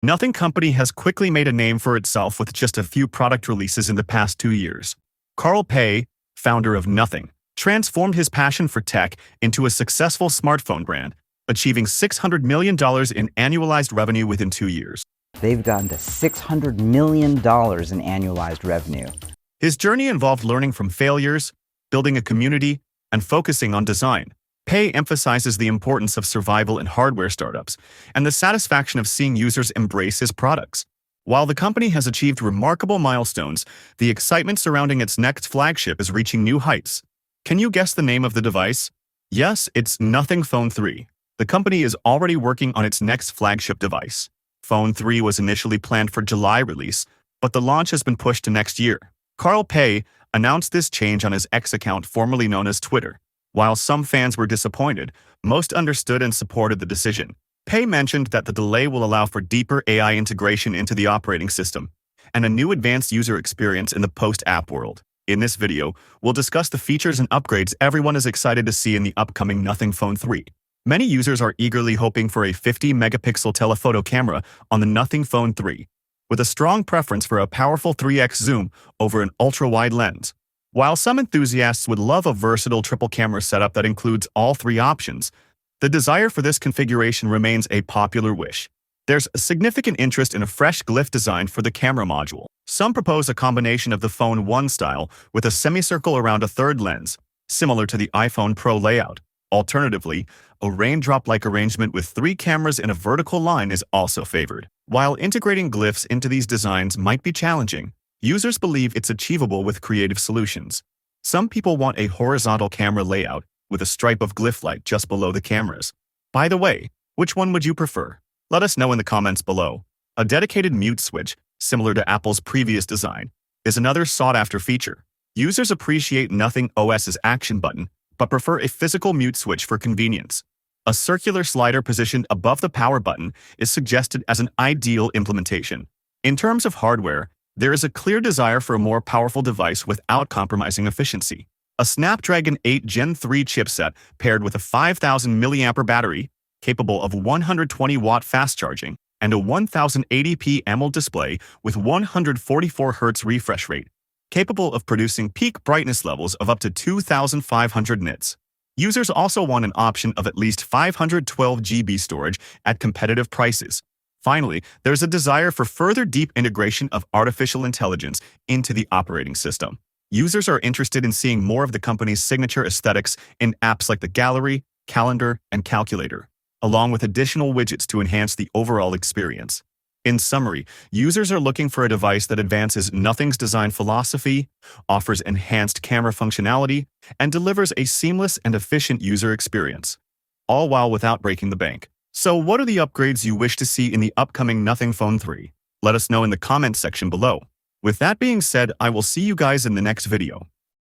Nothing company has quickly made a name for itself with just a few product releases in the past 2 years. Carl Pei, founder of Nothing, transformed his passion for tech into a successful smartphone brand, achieving $600 million in annualized revenue within 2 years. They've gotten to $600 million in annualized revenue. His journey involved learning from failures, building a community, and focusing on design. Pei emphasizes the importance of survival in hardware startups and the satisfaction of seeing users embrace his products. While the company has achieved remarkable milestones, the excitement surrounding its next flagship is reaching new heights. Can you guess the name of the device? Yes, it's Nothing Phone 3. The company is already working on its next flagship device. Phone 3 was initially planned for July release, but the launch has been pushed to next year. Carl Pei announced this change on his X account formerly known as Twitter. While some fans were disappointed, most understood and supported the decision. Pei mentioned that the delay will allow for deeper AI integration into the operating system and a new advanced user experience in the post-app world. In this video, we'll discuss the features and upgrades everyone is excited to see in the upcoming Nothing Phone 3. Many users are eagerly hoping for a 50-megapixel telephoto camera on the Nothing Phone 3, with a strong preference for a powerful 3x zoom over an ultra-wide lens. While some enthusiasts would love a versatile triple-camera setup that includes all three options, the desire for this configuration remains a popular wish. There's a significant interest in a fresh glyph design for the camera module. Some propose a combination of the Phone 1 style with a semicircle around a third lens, similar to the iPhone Pro layout. Alternatively, a raindrop-like arrangement with 3 cameras in a vertical line is also favored. While integrating glyphs into these designs might be challenging, users believe it's achievable with creative solutions. Some people want a horizontal camera layout with a stripe of glyph light just below the cameras. By the way, which one would you prefer? Let us know in the comments below. A dedicated mute switch, similar to Apple's previous design, is another sought-after feature. Users appreciate Nothing OS's action button, but prefer a physical mute switch for convenience. A circular slider positioned above the power button is suggested as an ideal implementation. In terms of hardware, there is a clear desire for a more powerful device without compromising efficiency. A Snapdragon 8 Gen 3 chipset paired with a 5,000 mAh battery, capable of 120-watt fast charging, and a 1080p AMOLED display with 144 Hz refresh rate, capable of producing peak brightness levels of up to 2,500 nits. Users also want an option of at least 512 GB storage at competitive prices. Finally, there's a desire for further deep integration of artificial intelligence into the operating system. Users are interested in seeing more of the company's signature aesthetics in apps like the Gallery, Calendar, and Calculator, along with additional widgets to enhance the overall experience. In summary, users are looking for a device that advances Nothing's design philosophy, offers enhanced camera functionality, and delivers a seamless and efficient user experience, all while without breaking the bank. So what are the upgrades you wish to see in the upcoming Nothing Phone 3? Let us know in the comments section below. With that being said, I will see you guys in the next video.